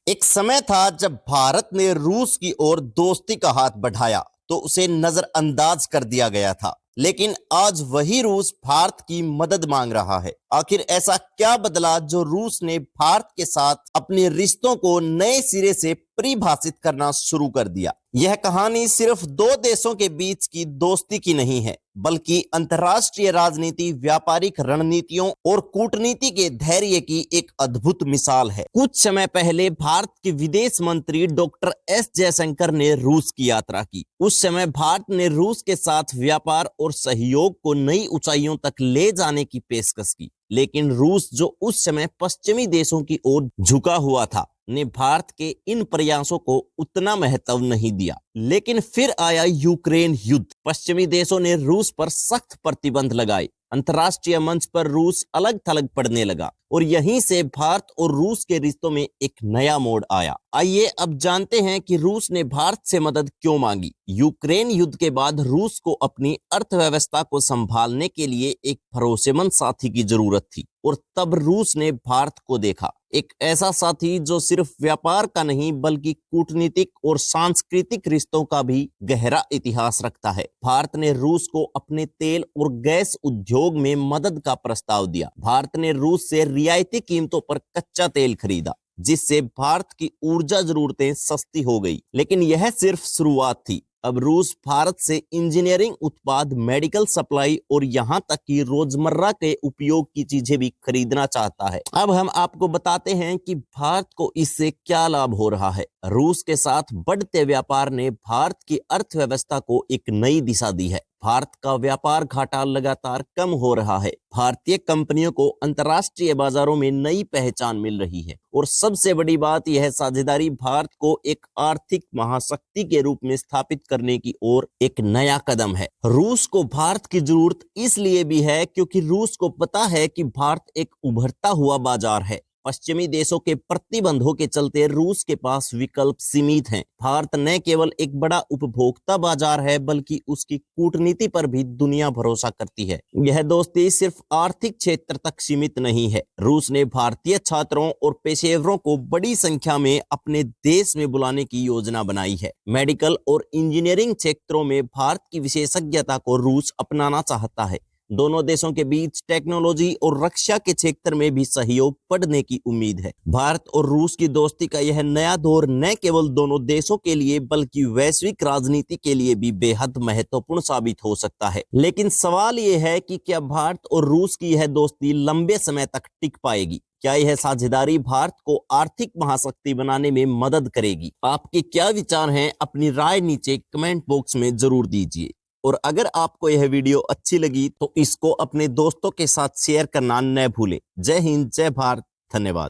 एक समय था जब भारत ने रूस की ओर दोस्ती का हाथ बढ़ाया तो उसे नजरअंदाज कर दिया गया था। लेकिन आज वही रूस भारत की मदद मांग रहा है। आखिर ऐसा क्या बदला जो रूस ने भारत के साथ अपने रिश्तों को नए सिरे से परिभाषित करना शुरू कर दिया। यह कहानी सिर्फ दो देशों के बीच की दोस्ती की नहीं है, बल्कि अंतर्राष्ट्रीय राजनीति, व्यापारिक रणनीतियों और कूटनीति के धैर्य की एक अद्भुत मिसाल है। कुछ समय पहले भारत के विदेश मंत्री डॉक्टर एस जयशंकर ने रूस की यात्रा की। उस समय भारत ने रूस के साथ व्यापार और सहयोग को नई ऊंचाइयों तक ले जाने की पेशकश की। लेकिन रूस, जो उस समय पश्चिमी देशों की ओर झुका हुआ था, ने भारत के इन प्रयासों को उतना महत्व नहीं दिया। लेकिन फिर आया यूक्रेन युद्ध। पश्चिमी देशों ने रूस पर सख्त प्रतिबंध लगाए। अंतर्राष्ट्रीय मंच पर रूस अलग थलग पड़ने लगा और यहीं से भारत और रूस के रिश्तों में एक नया मोड़ आया। आइए अब जानते हैं कि रूस ने भारत से मदद क्यों मांगी। यूक्रेन युद्ध के बाद रूस को अपनी अर्थव्यवस्था को संभालने के लिए एक भरोसेमंद साथी की जरूरत थी और तब रूस ने भारत को देखा, एक ऐसा साथी जो सिर्फ व्यापार का नहीं बल्कि कूटनीतिक और सांस्कृतिक रिश्तों का भी गहरा इतिहास रखता है। भारत ने रूस को अपने तेल और गैस उद्योग में मदद का प्रस्ताव दिया। भारत ने रूस से रियायती कीमतों पर कच्चा तेल खरीदा, जिससे भारत की ऊर्जा जरूरतें सस्ती हो गई। लेकिन यह सिर्फ शुरुआत थी। अब रूस भारत से इंजीनियरिंग उत्पाद, मेडिकल सप्लाई और यहाँ तक कि रोजमर्रा के उपयोग की चीजें भी खरीदना चाहता है। अब हम आपको बताते हैं कि भारत को इससे क्या लाभ हो रहा है। रूस के साथ बढ़ते व्यापार ने भारत की अर्थव्यवस्था को एक नई दिशा दी है। भारत का व्यापार घाटा लगातार कम हो रहा है। भारतीय कंपनियों को अंतर्राष्ट्रीय बाजारों में नई पहचान मिल रही है और सबसे बड़ी बात यह साझेदारी भारत को एक आर्थिक महाशक्ति के रूप में स्थापित करने की ओर एक नया कदम है। रूस को भारत की जरूरत इसलिए भी है क्योंकि रूस को पता है कि भारत एक उभरता हुआ बाजार है। पश्चिमी देशों के प्रतिबंधों के चलते रूस के पास विकल्प सीमित हैं। भारत न केवल एक बड़ा उपभोक्ता बाजार है बल्कि उसकी कूटनीति पर भी दुनिया भरोसा करती है। यह दोस्ती सिर्फ आर्थिक क्षेत्र तक सीमित नहीं है। रूस ने भारतीय छात्रों और पेशेवरों को बड़ी संख्या में अपने देश में बुलाने की योजना बनाई है। मेडिकल और इंजीनियरिंग क्षेत्रों में भारत की विशेषज्ञता को रूस अपनाना चाहता है। दोनों देशों के बीच टेक्नोलॉजी और रक्षा के क्षेत्र में भी सहयोग बढ़ने की उम्मीद है। भारत और रूस की दोस्ती का यह नया दौर न केवल दोनों देशों के लिए बल्कि वैश्विक राजनीति के लिए भी बेहद महत्वपूर्ण साबित हो सकता है। लेकिन सवाल यह है कि क्या भारत और रूस की यह दोस्ती लंबे समय तक टिक पाएगी? क्या यह साझेदारी भारत को आर्थिक महाशक्ति बनाने में मदद करेगी? आपके क्या विचार हैं? अपनी राय नीचे कमेंट बॉक्स में जरूर दीजिए। और अगर आपको यह वीडियो अच्छी लगी तो इसको अपने दोस्तों के साथ शेयर करना न भूलें। जय हिंद, जय भारत, धन्यवाद।